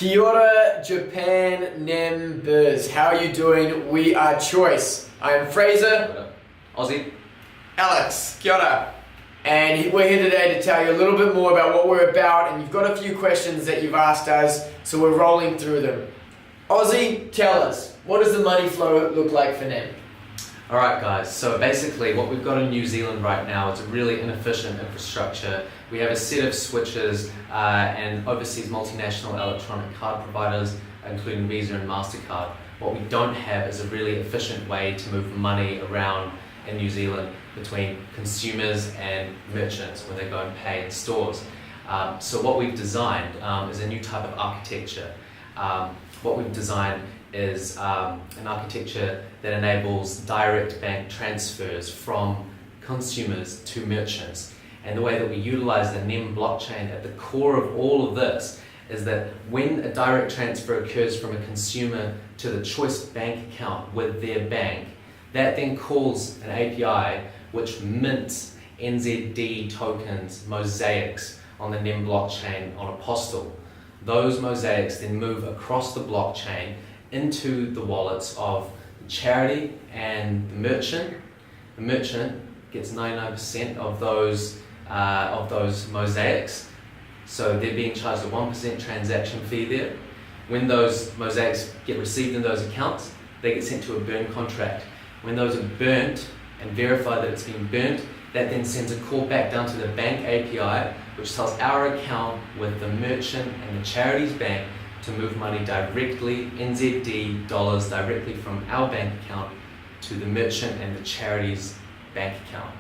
Kia ora, Japan, NEM, Biz. How are you doing? We are Choice. I am Fraser. Aussie. Alex. Kia ora. And we're here today to tell you a little bit more about what we're about, and you've got a few questions that you've asked us, so we're rolling through them. Aussie, tell us, what does the money flow look like for NEM? Alright guys, so basically what we've got in New Zealand right now is a really inefficient infrastructure. We have a set of switches and overseas multinational electronic card providers, including Visa and MasterCard. What we don't have is a really efficient way to move money around in New Zealand between consumers and merchants when they go and pay in stores. So what we've designed is a new type of architecture. What we've designed is an architecture that enables direct bank transfers from consumers to merchants. And the way that we utilize the NEM blockchain at the core of all of this is that when a direct transfer occurs from a consumer to the Choice bank account with their bank, that then calls an API which mints NZD tokens, mosaics, on the NEM blockchain on a postal. Those mosaics then move across the blockchain into the wallets of the charity and the merchant. The merchant gets 99% of those mosaics, so they're being charged a 1% transaction fee there. When those mosaics get received in those accounts, they get sent to a burn contract. When those are burnt and verify that it's been burnt, that then sends a call back down to the bank API, which tells our account with the merchant and the charity's bank to move money directly, NZD dollars, directly from our bank account to the merchant and the charity's bank account.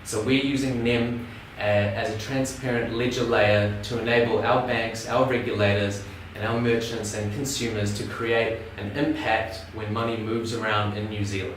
So we're using NEM as a transparent ledger layer to enable our banks, our regulators, and our merchants and consumers to create an impact when money moves around in New Zealand.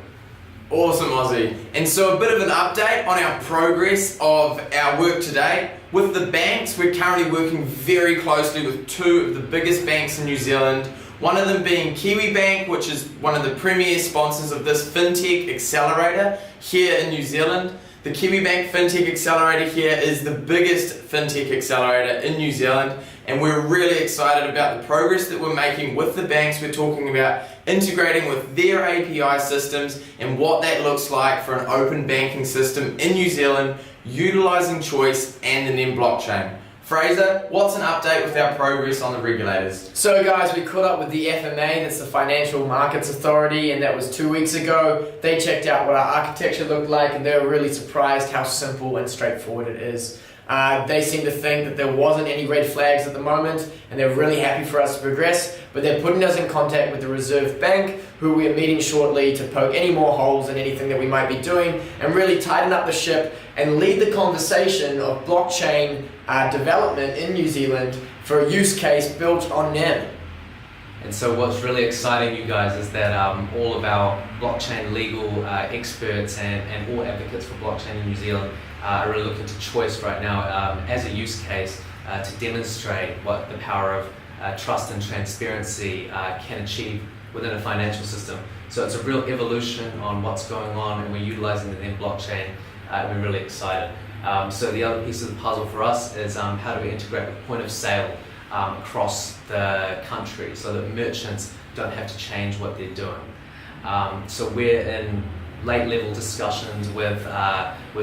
Awesome, Aussie. And so a bit of an update on our progress of our work today. With the banks, we're currently working very closely with two of the biggest banks in New Zealand. One of them being Kiwi Bank, which is one of the premier sponsors of this FinTech Accelerator here in New Zealand. The Kiwi Bank FinTech Accelerator here is the biggest FinTech Accelerator in New Zealand, and we're really excited about the progress that we're making with the banks. We're talking about integrating with their API systems and what that looks like for an open banking system in New Zealand, utilizing Choice and the NEM blockchain. Fraser, what's an update with our progress on the regulators? So guys, we caught up with the FMA, that's the Financial Markets Authority, and that was 2 weeks ago. They checked out what our architecture looked like, and they were really surprised how simple and straightforward it is. They seem to think that there wasn't any red flags at the moment, and they're really happy for us to progress, but they're putting us in contact with the Reserve Bank, who we are meeting shortly to poke any more holes in anything that we might be doing and really tighten up the ship and lead the conversation of blockchain development in New Zealand for a use case built on NEM. And so what's really exciting, you guys, is that all of our blockchain legal experts and all advocates for blockchain in New Zealand are really looking to Choice right now as a use case to demonstrate what the power of trust and transparency can achieve within a financial system. So it's a real evolution on what's going on, and we're utilizing the NEM blockchain. We're really excited. So the other piece of the puzzle for us is how do we integrate with point of sale across the country so that merchants don't have to change what they're doing. So we're in late level discussions with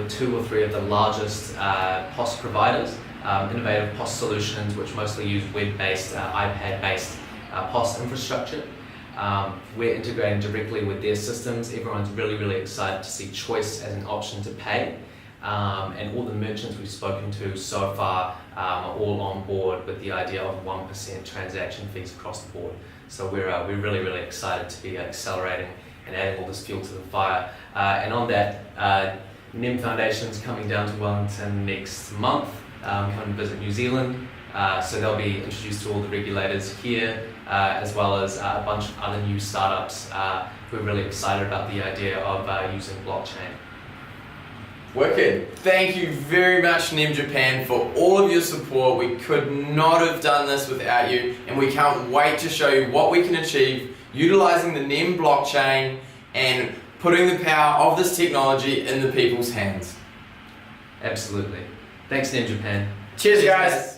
2 or 3 of the largest POS providers, innovative POS solutions, which mostly use web-based, iPad-based POS infrastructure. We're integrating directly with their systems. Everyone's really excited to see Choice as an option to pay. And all the merchants we've spoken to so far are all on board with the idea of 1% transaction fees across the board. So we're really excited to be accelerating and adding all this fuel to the fire. And on that, NEM Foundation's coming down to Wellington next month, come visit New Zealand. So they'll be introduced to all the regulators here, as well as a bunch of other new startups who are really excited about the idea of using blockchain. Wicked. Thank you very much, NEM Japan, for all of your support. We could not have done this without you, and we can't wait to show you what we can achieve utilizing the NEM blockchain and putting the power of this technology in the people's hands. Absolutely. Thanks, NEM Japan. Cheers guys.